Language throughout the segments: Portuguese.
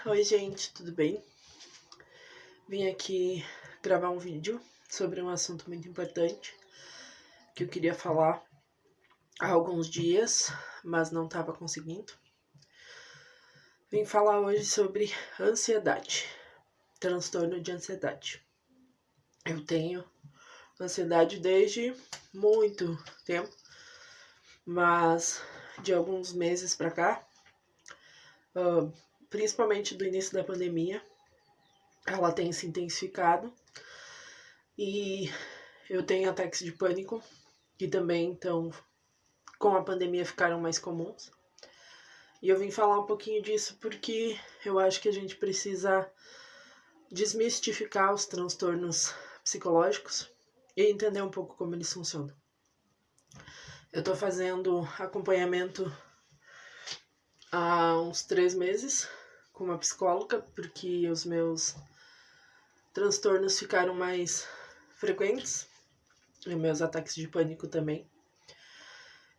Oi gente, tudo bem? Vim aqui gravar um vídeo sobre um assunto muito importante que eu queria falar há alguns dias, mas não estava conseguindo. Vim falar hoje sobre ansiedade, transtorno de ansiedade. Eu tenho ansiedade desde muito tempo, mas de alguns meses pra cá, principalmente do início da pandemia, ela tem se intensificado e eu tenho ataques de pânico, que também, então, com a pandemia ficaram mais comuns. E eu vim falar um pouquinho disso porque eu acho que a gente precisa desmistificar os transtornos psicológicos e entender um pouco como eles funcionam. Eu tô fazendo acompanhamento há uns 3 meses com uma psicóloga, porque os meus transtornos ficaram mais frequentes, e meus ataques de pânico também.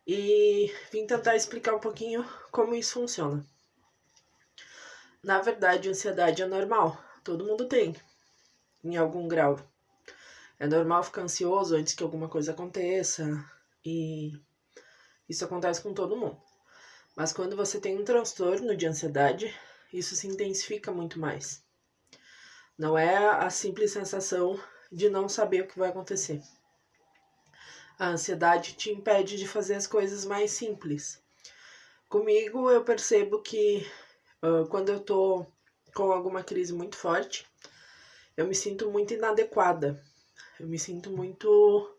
E vim tentar explicar um pouquinho como isso funciona. Na verdade, a ansiedade é normal, todo mundo tem, em algum grau. É normal ficar ansioso antes que alguma coisa aconteça, e isso acontece com todo mundo. Mas quando você tem um transtorno de ansiedade, isso se intensifica muito mais. Não é a simples sensação de não saber o que vai acontecer. A ansiedade te impede de fazer as coisas mais simples. Comigo, eu percebo que quando eu tô com alguma crise muito forte, eu me sinto muito inadequada. Eu me sinto muito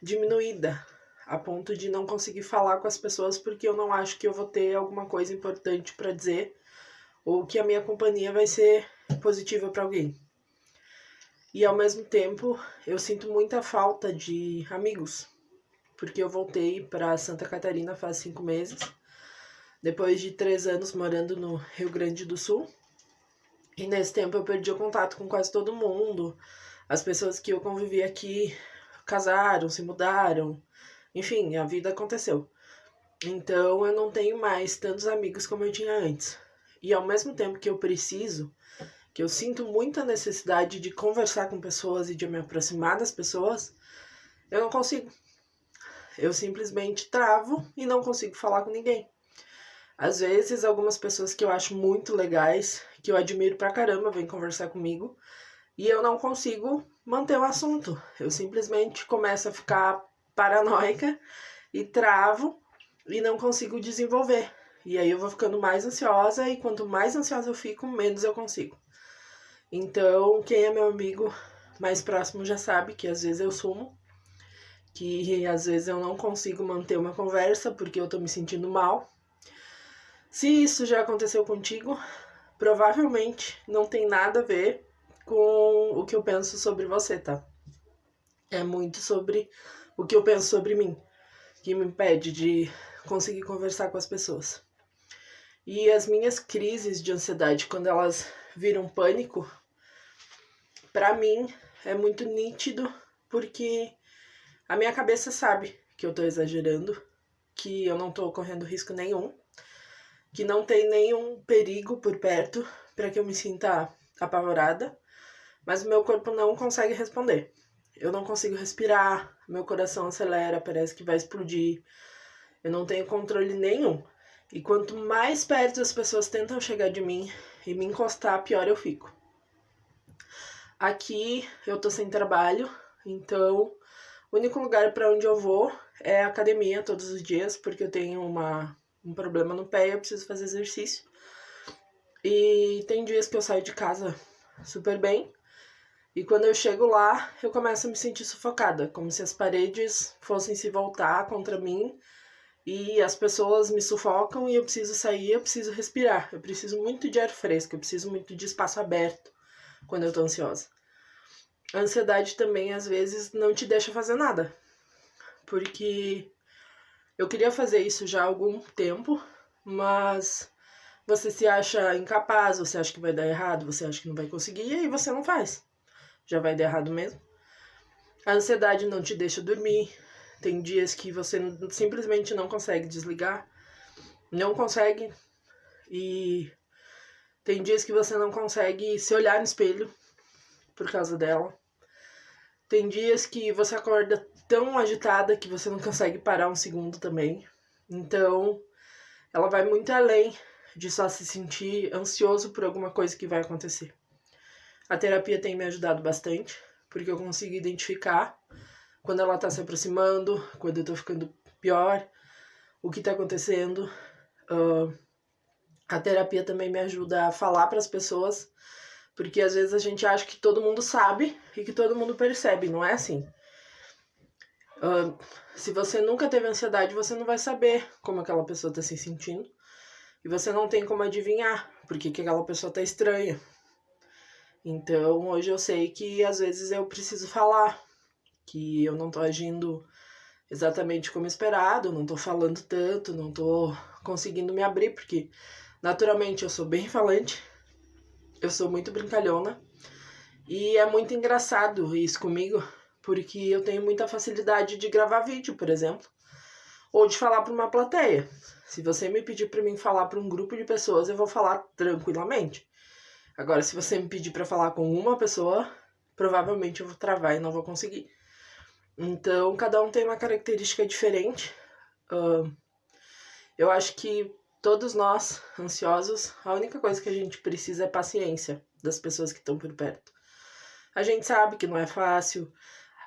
diminuída, a ponto de não conseguir falar com as pessoas porque eu não acho que eu vou ter alguma coisa importante para dizer ou que a minha companhia vai ser positiva para alguém. E ao mesmo tempo, eu sinto muita falta de amigos, porque eu voltei para Santa Catarina faz 5 meses, depois de 3 anos morando no Rio Grande do Sul. E nesse tempo eu perdi o contato com quase todo mundo. As pessoas que eu convivi aqui casaram, se mudaram. Enfim, a vida aconteceu. Então eu não tenho mais tantos amigos como eu tinha antes. E ao mesmo tempo que eu preciso, que eu sinto muita necessidade de conversar com pessoas e de me aproximar das pessoas, eu não consigo. Eu simplesmente travo e não consigo falar com ninguém. Às vezes, algumas pessoas que eu acho muito legais, que eu admiro pra caramba, vêm conversar comigo e eu não consigo manter o assunto. Eu simplesmente começo a ficar paranoica e travo e não consigo desenvolver. E aí eu vou ficando mais ansiosa e quanto mais ansiosa eu fico, menos eu consigo. Então, quem é meu amigo mais próximo já sabe que às vezes eu sumo, que às vezes eu não consigo manter uma conversa porque eu tô me sentindo mal. Se isso já aconteceu contigo, provavelmente não tem nada a ver com o que eu penso sobre você, tá? É muito sobre o que eu penso sobre mim, que me impede de conseguir conversar com as pessoas. E as minhas crises de ansiedade, quando elas viram pânico, pra mim é muito nítido, porque a minha cabeça sabe que eu tô exagerando, que eu não tô correndo risco nenhum, que não tem nenhum perigo por perto para que eu me sinta apavorada, mas o meu corpo não consegue responder. Eu não consigo respirar, meu coração acelera, parece que vai explodir. Eu não tenho controle nenhum. E quanto mais perto as pessoas tentam chegar de mim e me encostar, pior eu fico. Aqui eu tô sem trabalho, então o único lugar para onde eu vou é a academia todos os dias, porque eu tenho um problema no pé e eu preciso fazer exercício. E tem dias que eu saio de casa super bem, e quando eu chego lá, eu começo a me sentir sufocada, como se as paredes fossem se voltar contra mim, e as pessoas me sufocam e eu preciso sair, eu preciso respirar, eu preciso muito de ar fresco, eu preciso muito de espaço aberto quando eu tô ansiosa. A ansiedade também, às vezes, não te deixa fazer nada, porque eu queria fazer isso já há algum tempo, mas você se acha incapaz, você acha que vai dar errado, você acha que não vai conseguir, e aí você não faz. Já vai dar errado mesmo. A ansiedade não te deixa dormir. Tem dias que você simplesmente não consegue desligar. Não consegue. E Tem dias que você não consegue se olhar no espelho por causa dela. Tem dias que você acorda tão agitada que você não consegue parar um segundo também. Então, ela vai muito além de só se sentir ansioso por alguma coisa que vai acontecer. A terapia tem me ajudado bastante, porque eu consigo identificar quando ela tá se aproximando, quando eu tô ficando pior, o que tá acontecendo. A terapia também me ajuda a falar para as pessoas, porque às vezes a gente acha que todo mundo sabe e que todo mundo percebe, não é assim. Se você nunca teve ansiedade, você não vai saber como aquela pessoa está se sentindo. E você não tem como adivinhar porque que aquela pessoa está estranha. Então, hoje eu sei que às vezes eu preciso falar, que eu não tô agindo exatamente como esperado, não tô falando tanto, não tô conseguindo me abrir, porque naturalmente eu sou bem falante, eu sou muito brincalhona, e é muito engraçado isso comigo, porque eu tenho muita facilidade de gravar vídeo, por exemplo, ou de falar para uma plateia. Se você me pedir para mim falar para um grupo de pessoas, eu vou falar tranquilamente. Agora, se você me pedir para falar com uma pessoa, provavelmente eu vou travar e não vou conseguir. Então, cada um tem uma característica diferente. Eu acho que todos nós, ansiosos, a única coisa que a gente precisa é paciência das pessoas que estão por perto. A gente sabe que não é fácil,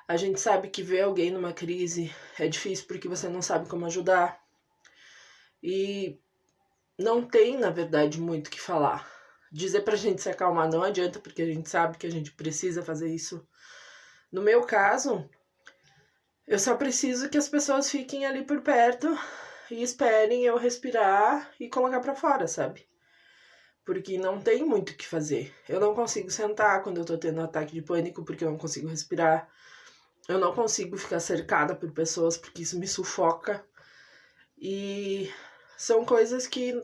a gente sabe que ver alguém numa crise é difícil porque você não sabe como ajudar. E não tem, na verdade, muito o que falar. Dizer pra gente se acalmar não adianta, porque a gente sabe que a gente precisa fazer isso. No meu caso, eu só preciso que as pessoas fiquem ali por perto e esperem eu respirar e colocar pra fora, sabe? Porque não tem muito o que fazer. Eu não consigo sentar quando eu tô tendo um ataque de pânico porque eu não consigo respirar. Eu não consigo ficar cercada por pessoas porque isso me sufoca. E são coisas que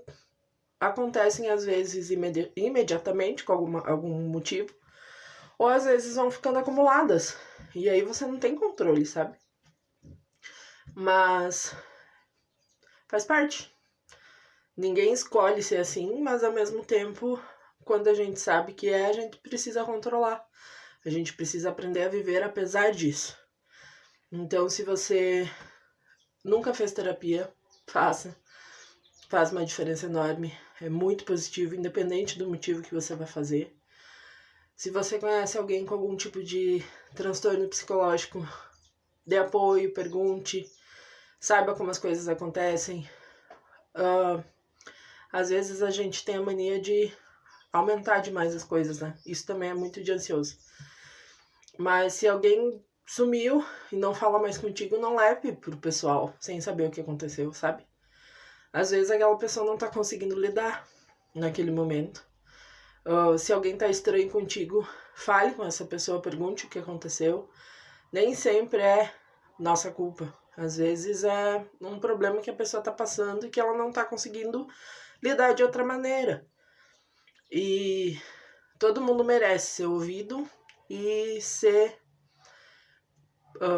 acontecem às vezes imediatamente com algum motivo, ou às vezes vão ficando acumuladas, e aí você não tem controle, sabe? Mas faz parte. Ninguém escolhe ser assim, mas ao mesmo tempo, quando a gente sabe que a gente precisa controlar. A gente precisa aprender a viver apesar disso. Então, se você nunca fez terapia, faça. Faz uma diferença enorme. É muito positivo, independente do motivo que você vai fazer. Se você conhece alguém com algum tipo de transtorno psicológico, dê apoio, pergunte, saiba como as coisas acontecem. Às vezes a gente tem a mania de aumentar demais as coisas, né? Isso também é muito de ansioso. Mas se alguém sumiu e não fala mais contigo, não leve pro pessoal sem saber o que aconteceu, sabe? Às vezes aquela pessoa não tá conseguindo lidar naquele momento. Se alguém tá estranho contigo, fale com essa pessoa, pergunte o que aconteceu. Nem sempre é nossa culpa. Às vezes é um problema que a pessoa tá passando e que ela não tá conseguindo lidar de outra maneira. E todo mundo merece ser ouvido e ser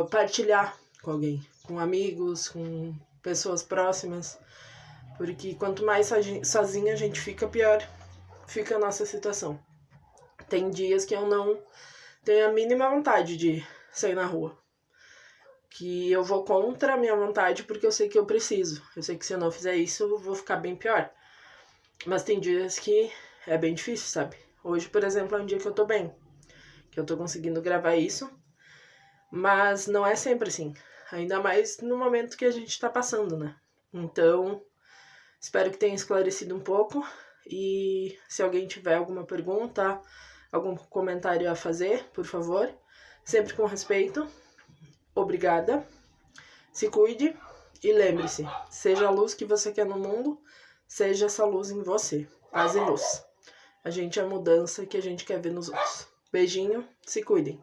partilhar com alguém, com amigos, com pessoas próximas, porque quanto mais sozinha a gente fica, pior fica a nossa situação. Tem dias que eu não tenho a mínima vontade de sair na rua, que eu vou contra a minha vontade porque eu sei que eu preciso. Eu sei que se eu não fizer isso, eu vou ficar bem pior. Mas tem dias que é bem difícil, sabe? Hoje, por exemplo, é um dia que eu tô bem, que eu tô conseguindo gravar isso, mas não é sempre assim. Ainda mais no momento que a gente tá passando, né? Então, espero que tenha esclarecido um pouco. E se alguém tiver alguma pergunta, algum comentário a fazer, por favor, sempre com respeito. Obrigada. Se cuide e lembre-se, seja a luz que você quer no mundo, seja essa luz em você. Paz e luz. A gente é a mudança que a gente quer ver nos outros. Beijinho, se cuidem.